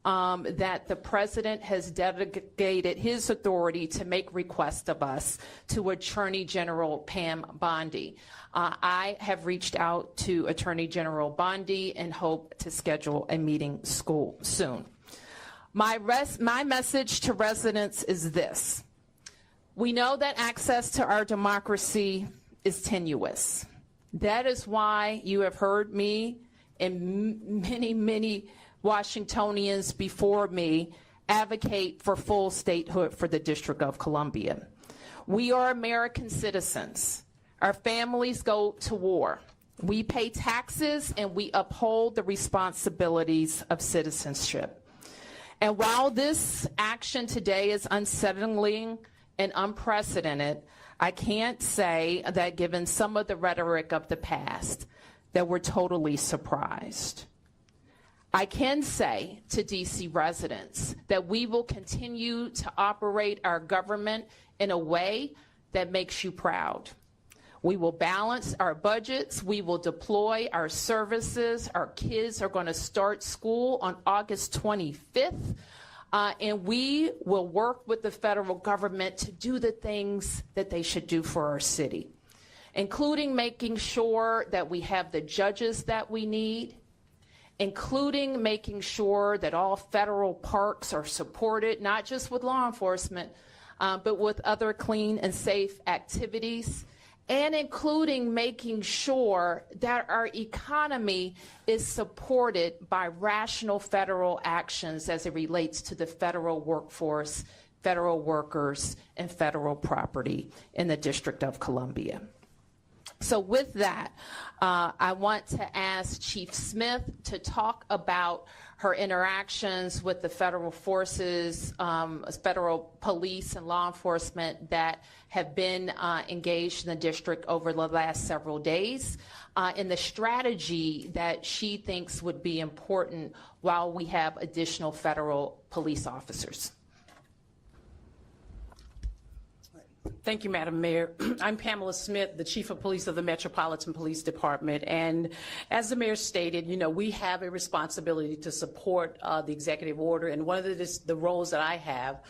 that the president has delegated his authority to make requests of us to Attorney General Pam Bondi. I have reached out to Attorney General Bondi and hope to schedule a meeting soon. My message to residents is this. We know that access to our democracy is tenuous. That is why you have heard me and many Washingtonians before me advocate for full statehood for the District of Columbia. We are American citizens. Our families go to war. We pay taxes and we uphold the responsibilities of citizenship. And while this action today is unsettling and unprecedented, I can't say that given some of the rhetoric of the past that we're totally surprised. I can say to DC residents that we will continue to operate our government in a way that makes you proud. We will balance our budgets. We will deploy our services. Our kids are going to start school on August 25th. And we will work with the federal government to do the things that they should do for our city, including making sure that we have the judges that we need, including making sure that all federal parks are supported, not just with law enforcement, but with other clean and safe activities, and including making sure that our economy is supported by rational federal actions as it relates to the federal workforce, federal workers, and federal property in the District of Columbia. So with that, I want to ask Chief Smith to talk about her interactions with the federal forces, federal police and law enforcement that have been engaged in the district over the last several days, and the strategy that she thinks would be important while we have additional federal police officers. Thank you, Madam Mayor. I'm Pamela Smith, the Chief of Police of the Metropolitan Police Department. And as the Mayor stated, you know, we have a responsibility to support the executive order. And one of the roles that I have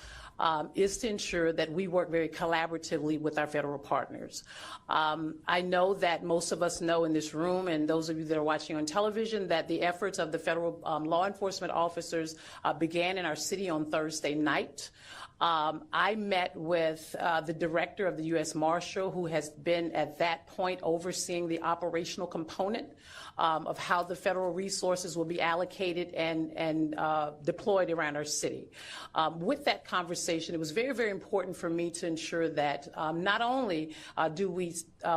is to ensure that we work very collaboratively with our federal partners. I know that most of us know in this room, and those of you that are watching on television, that the efforts of the federal law enforcement officers began in our city on Thursday night. I met with the director of the U.S. Marshal, who has been at that point overseeing the operational component of how the federal resources will be allocated and deployed around our city. With that conversation, it was very, very important for me to ensure that not only do we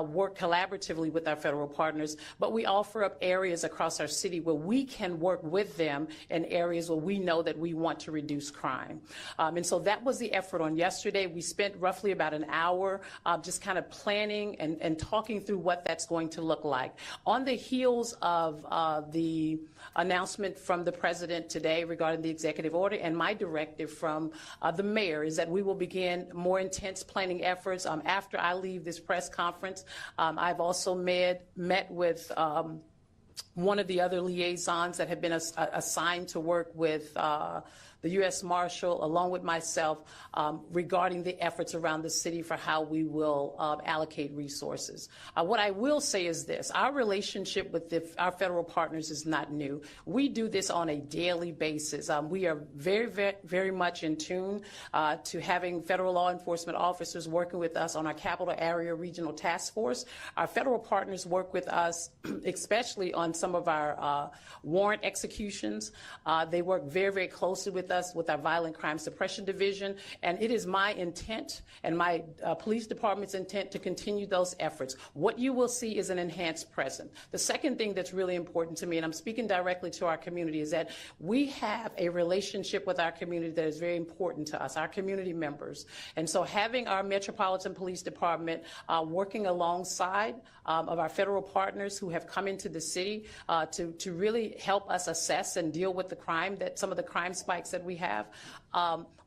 work collaboratively with our federal partners, but we offer up areas across our city where we can work with them in areas where we know that we want to reduce crime. And so that was the effort on yesterday. We spent roughly about an hour just kind of planning and talking through what that's going to look like. On the heels of the announcement from the president today regarding the executive order, and my directive from the mayor is that we will begin more intense planning efforts after I leave this press conference. I've also met with one of the other liaisons that have been assigned to work with the U.S. Marshal, along with myself, regarding the efforts around the city for how we will allocate resources. What I will say is this: our relationship with our federal partners is not new. We do this on a daily basis. We are very, very, very much in tune to having federal law enforcement officers working with us on our Capital Area Regional Task Force. Our federal partners work with us, especially on some of our warrant executions. They work very, very closely with us with our Violent Crime Suppression Division, and it is my intent and my police department's intent to continue those efforts. What you will see is an enhanced presence. The second thing that's really important to me, and I'm speaking directly to our community, is that we have a relationship with our community that is very important to us, our community members. And so having our Metropolitan Police Department working alongside of our federal partners who have come into the city to really help us assess and deal with the crime, that some of the crime spikes that we have.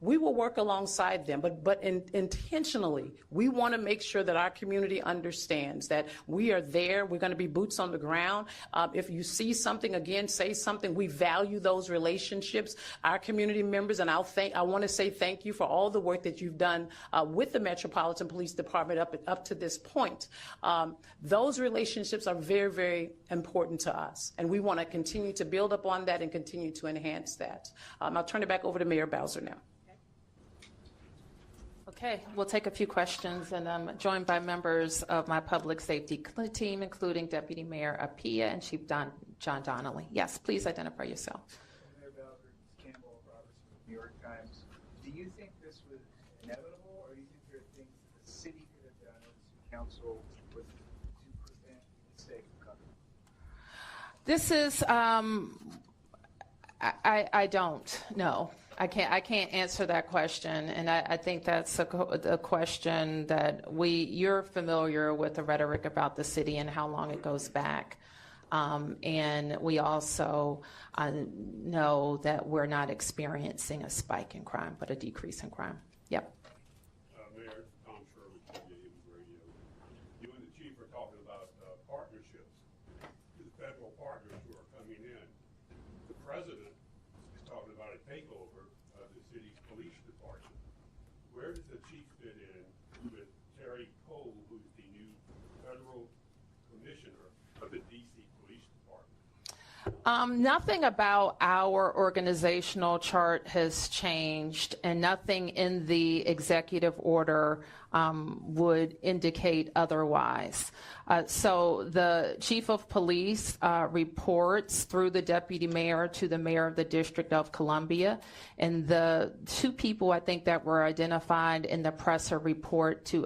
We will work alongside them, but intentionally, we want to make sure that our community understands that we are there. We're going to be boots on the ground. If you see something, again, say something. We value those relationships. Our community members, and I want to say thank you for all the work that you've done with the Metropolitan Police Department up to this point. Those relationships are very, very important to us, and we want to continue to build upon that and continue to enhance that. I'll turn it back over to Mayor Bowser now. Okay, we'll take a few questions, and I'm joined by members of my public safety team, including Deputy Mayor Appiah and Chief John Donnelly. Yes, please identify yourself. Mayor Bowser, Campbell Roberts from the New York Times. Do you think this was inevitable, or do you think there are things that the city could have done or the city council would to prevent the mistake from coming? This is, I don't know. I can't answer that question, and I think that's a question that you're familiar with the rhetoric about the city and how long it goes back. And we also know that we're not experiencing a spike in crime, but a decrease in crime. Yep. Mayor Tom Shirley, News Radio. You and the chief are talking about partnerships with federal partners who are coming in. The president is talking about a takeover of the city's police department. Where does the chief fit in with Terry Cole, who's the new federal commissioner of the D.C. Police Department? Nothing about our organizational chart has changed, and nothing in the executive order would indicate otherwise. So the chief of police reports through the deputy mayor to the mayor of the District of Columbia, and the two people I think that were identified in the presser report to